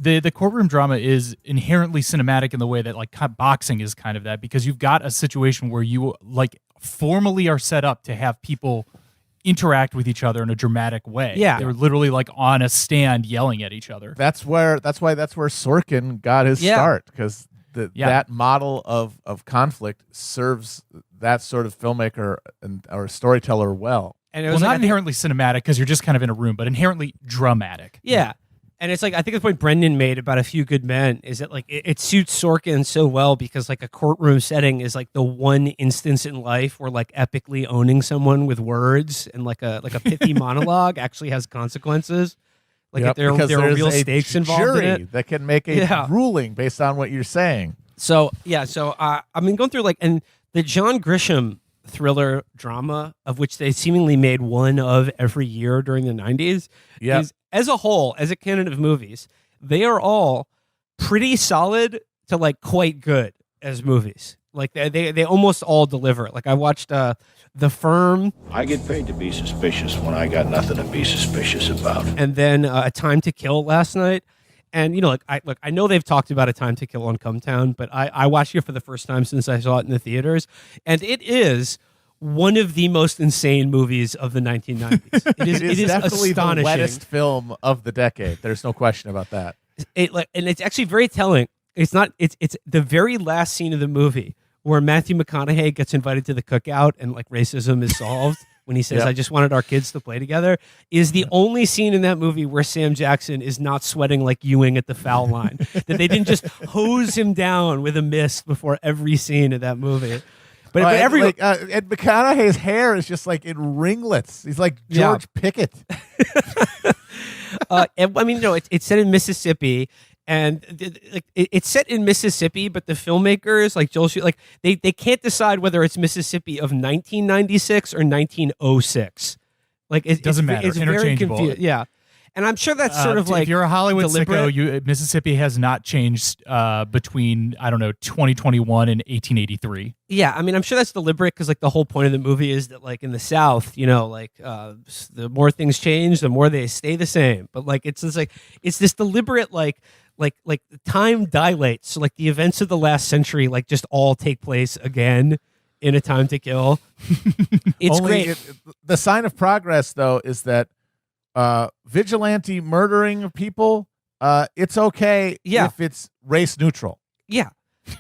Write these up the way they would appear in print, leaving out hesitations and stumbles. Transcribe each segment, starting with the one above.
the courtroom drama is inherently cinematic in the way that like boxing is kind of that, because you've got a situation where you like formally are set up to have people interact with each other in a dramatic way. Yeah. They're literally like on a stand yelling at each other. That's why Sorkin got his start, because that model of conflict serves that sort of filmmaker or storyteller well. And it was not inherently cinematic because you're just kind of in a room, but inherently dramatic. Yeah. And it's like, I think the point Brendan made about A Few Good Men is that like it suits Sorkin so well, because like a courtroom setting is like the one instance in life where like epically owning someone with words and like a pithy monologue actually has consequences. Like there are real stakes involved in it. That can make a ruling based on what you're saying. So I mean, going through like, and the John Grisham thriller drama, of which they seemingly made one of every year during the 90s, is, as a whole, as a canon of movies, they are all pretty solid to like quite good as movies. Like they almost all deliver. Like I watched The Firm. I get paid to be suspicious when I got nothing to be suspicious about. And then A Time to Kill last night. And, you know, I know they've talked about A Time to Kill on Cumtown, but I watched it for the first time since I saw it in the theaters. And it is one of the most insane movies of the 1990s. It is definitely astonishing. the wettest film of the decade. There's no question about that. And it's actually very telling. It's the very last scene of the movie where Matthew McConaughey gets invited to the cookout and like racism is solved. When he says, I just wanted our kids to play together, is the only scene in that movie where Sam Jackson is not sweating like Ewing at the foul line. That they didn't just hose him down with a mist before every scene of that movie. But and McConaughey's hair is just like in ringlets. He's like George Pickett. And, I mean, you know, it's set in Mississippi. And it's set in Mississippi, but the filmmakers, like Joel, like they can't decide whether it's Mississippi of 1996 or 1906. Like it doesn't matter. It's interchangeable. Very yeah, and I'm sure that's sort of like, if you're a Hollywood deliberate. sicko, Mississippi has not changed between 2021 and 1883. Yeah, I mean, I'm sure that's deliberate because like the whole point of the movie is that like in the South, you know, like the more things change, the more they stay the same. But like it's this deliberate like time dilates, so like the events of the last century like just all take place again in A Time to Kill. It's great. The sign of progress, though, is that vigilante murdering people, it's okay if it's race neutral. Yeah,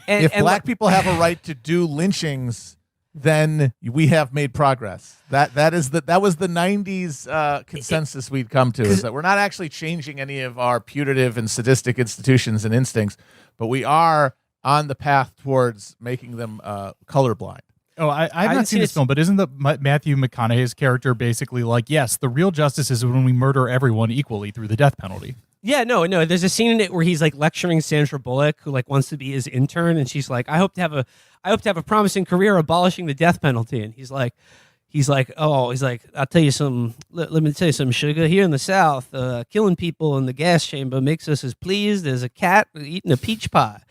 if black people have a right to do lynchings, then we have made progress. That was the 90s consensus we'd come to, is that we're not actually changing any of our putative and sadistic institutions and instincts, but we are on the path towards making them colorblind. Oh, I've not seen this film, but isn't Matthew McConaughey's character basically like, yes, the real justice is when we murder everyone equally through the death penalty? Yeah, no. There's a scene in it where he's like lecturing Sandra Bullock, who like wants to be his intern, and she's like, I hope to have a promising career abolishing the death penalty. And he's like, I'll tell you some. Let me tell you some, sugar. Here in the South, killing people in the gas chamber makes us as pleased as a cat eating a peach pie.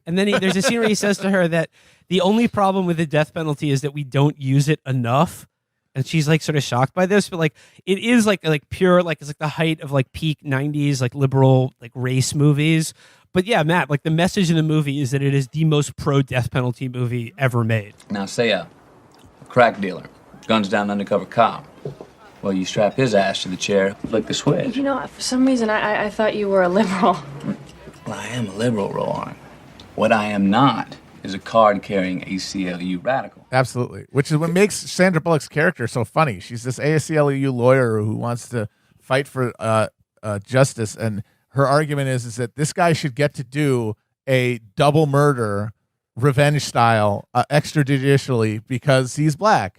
And then there's a scene where he says to her that the only problem with the death penalty is that we don't use it enough. And she's like sort of shocked by this, but like it is like pure, like it's like the height of like peak 90s like liberal like race movies. But yeah, Matt, like the message in the movie is that it is the most pro death penalty movie ever made. Now say a crack dealer guns down an undercover cop. Well, you strap his ass to the chair, flick the switch. You know, for some reason I thought you were a liberal. Well, I am a liberal, Rowan. What I am not is a card-carrying ACLU radical. Absolutely. Which is what makes Sandra Bullock's character so funny. She's this ACLU lawyer who wants to fight for justice, and her argument is that this guy should get to do a double murder, revenge style, extrajudicially, because he's black.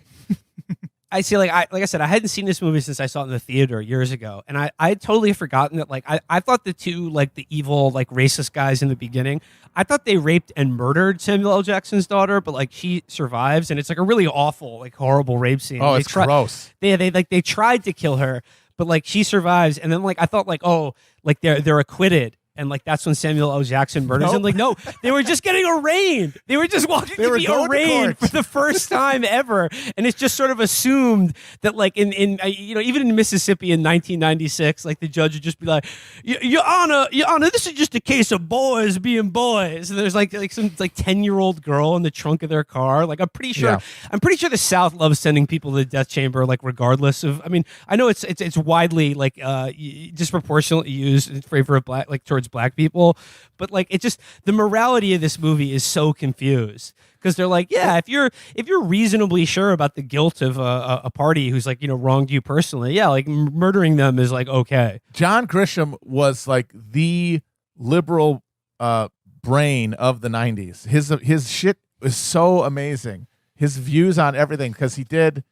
I see, like I said, I hadn't seen this movie since I saw it in the theater years ago, and I had totally forgotten that. Like I thought the two like the evil like racist guys in the beginning, I thought they raped and murdered Samuel L. Jackson's daughter, but like she survives, and it's like a really awful, like horrible rape scene. Oh, it's gross. They tried to kill her, but like she survives, and then like I thought like, oh, like they're acquitted. And like that's when Samuel L. Jackson murders him. Like, no, they were just getting arraigned. They were just walking to be arraigned for the first time ever. And it's just sort of assumed that like in even in Mississippi in 1996, like the judge would just be like, Your Honor, this is just a case of boys being boys. And there's like some like 10-year-old girl in the trunk of their car. Like I'm pretty sure the South loves sending people to the death chamber, like regardless of. I mean, I know it's widely like disproportionately used in favor of black, like towards black people, but like it just the morality of this movie is so confused because they're like, yeah, if you're reasonably sure about the guilt of a party who's like wronged you personally, yeah, like murdering them is like okay. John Grisham was like the liberal brain of the 90s. His shit was so amazing. His views on everything, because he did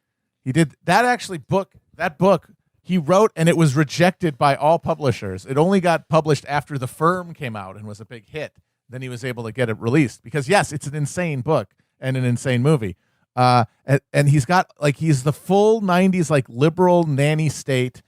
that book he wrote, and it was rejected by all publishers. It only got published after The Firm came out and was a big hit. Then he was able to get it released because, yes, it's an insane book and an insane movie. And he's got like he's the full 90s like liberal nanny state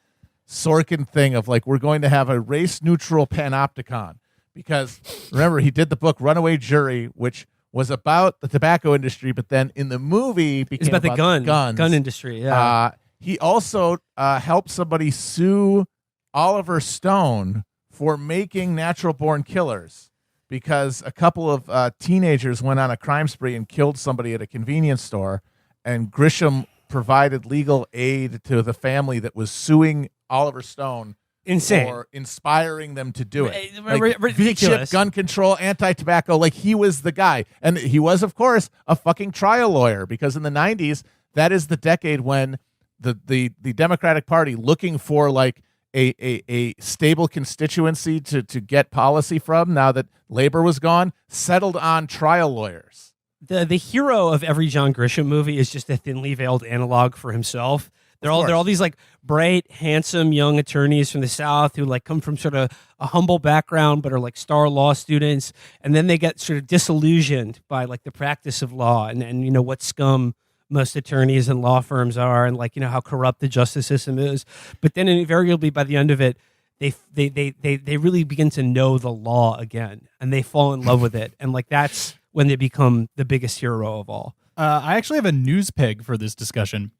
Sorkin thing of like we're going to have a race neutral panopticon because remember he did the book Runaway Jury, which was about the tobacco industry, but then in the movie became about the gun industry. Yeah. He also helped somebody sue Oliver Stone for making natural-born killers because a couple of teenagers went on a crime spree and killed somebody at a convenience store, and Grisham provided legal aid to the family that was suing Oliver Stone for inspiring them to do it. Like, ridiculous. V-chip, gun control, anti-tobacco, like he was the guy. And he was, of course, a fucking trial lawyer because in the 90s, that is the decade when the Democratic Party, looking for like a stable constituency to get policy from now that labor was gone, settled on trial lawyers. The hero of every John Grisham movie is just a thinly veiled analog for himself. They're all these like bright, handsome young attorneys from the South who like come from sort of a humble background but are like star law students, and then they get sort of disillusioned by like the practice of law and what scum most attorneys and law firms are, and like how corrupt the justice system is. But then invariably by the end of it, they really begin to know the law again, and they fall in love with it, and like that's when they become the biggest hero of all. I actually have a news peg for this discussion,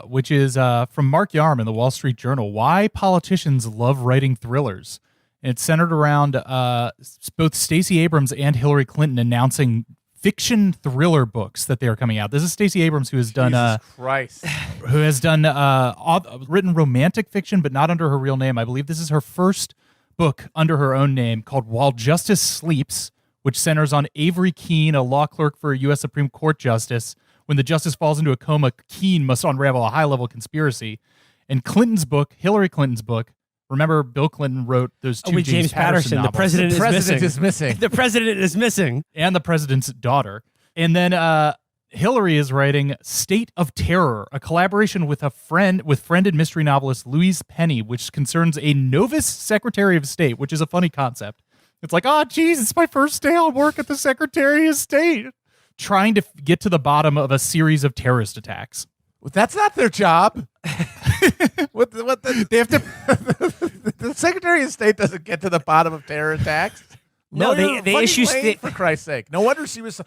which is from Mark Yarm in the Wall Street Journal. Why politicians love writing thrillers. And it's centered around both Stacey Abrams and Hillary Clinton announcing fiction thriller books that they are coming out. This is Stacey Abrams, who has done written romantic fiction, but not under her real name. I believe this is her first book under her own name, called While Justice Sleeps, which centers on Avery Keene, a law clerk for a U.S. Supreme Court justice. When the justice falls into a coma, Keene must unravel a high-level conspiracy. And Hillary Clinton's book, remember Bill Clinton wrote those two James Patterson novels. The president is missing. The president is missing. And the president's daughter. And then Hillary is writing State of Terror, a collaboration with friend and mystery novelist Louise Penny, which concerns a novice Secretary of State, which is a funny concept. It's like, oh, geez, it's my first day on work at the Secretary of State. Trying to get to the bottom of a series of terrorist attacks. Well, that's not their job. They have to. The Secretary of State doesn't get to the bottom of terror attacks. No, they issue for Christ's sake. No wonder she was so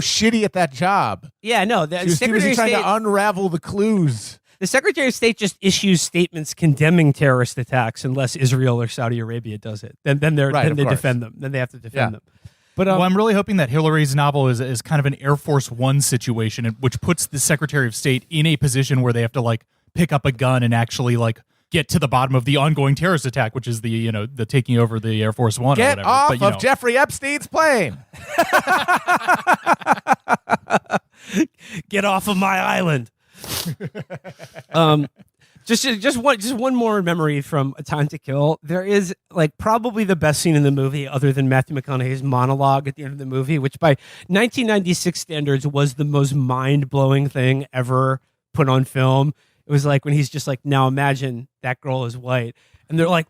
shitty at that job. Yeah, no, the Secretary of State trying to unravel the clues. The Secretary of State just issues statements condemning terrorist attacks unless Israel or Saudi Arabia does it. Then they defend them. Then they have to defend them. But I'm really hoping that Hillary's novel is kind of an Air Force One situation, which puts the Secretary of State in a position where they have to like pick up a gun and actually like get to the bottom of the ongoing terrorist attack, which is the the taking over the Air Force One. Get or whatever. off of Jeffrey Epstein's plane. Get off of my island. Just one more memory from A Time to Kill. There is like probably the best scene in the movie, other than Matthew McConaughey's monologue at the end of the movie, which by 1996 standards was the most mind-blowing thing ever put on film. It was like when he's just like, now imagine that girl is white, and they're like,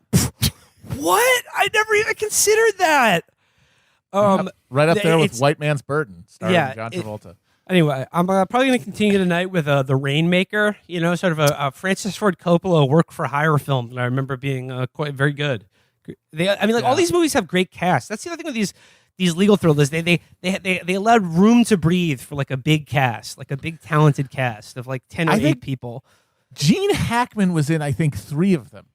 what? I never even considered that. Right up there with White Man's Burden, starring John Travolta. Anyway, I'm probably going to continue tonight with The Rainmaker, sort of a Francis Ford Coppola work-for-hire film that I remember being quite very good. I mean, like all Yeah. these movies have great casts. That's the other thing with these legal thrillers. They allowed room to breathe for like a big cast, like a big talented cast of like 10 or I 8 think- people. Gene Hackman was in, I think, 3 of them.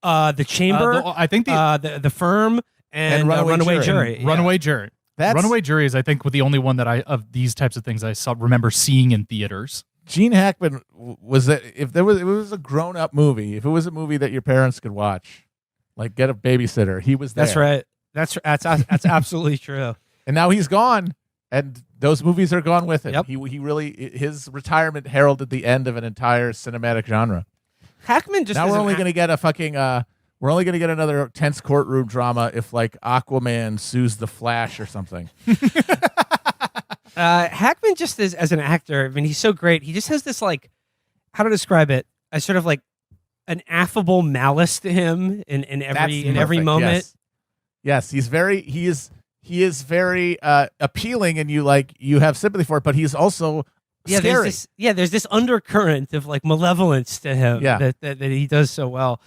The Chamber, I think the Firm, and Runaway Runaway Jury. Jury. Runaway Jury. That's Runaway Jury is, I think, the only one that of these types of things I remember seeing in theaters. Gene Hackman was that if it was a grown up movie, if it was a movie that your parents could watch, like get a babysitter, he was there. That's right. That's absolutely true. And now he's gone, and those movies are gone with him. Yep. He really his retirement heralded the end of an entire cinematic genre. Hackman just Now as we're an only act- going to get a fucking we're only going to get another tense courtroom drama if like Aquaman sues the Flash or something. Hackman just as an actor. I mean, he's so great. He just has this like, how to describe it? A sort of like an affable malice to him in every perfect, moment. Yes, he is very appealing, and you have sympathy for it, but he's also scary. There's this undercurrent of like malevolence to him Yeah. that he does so well.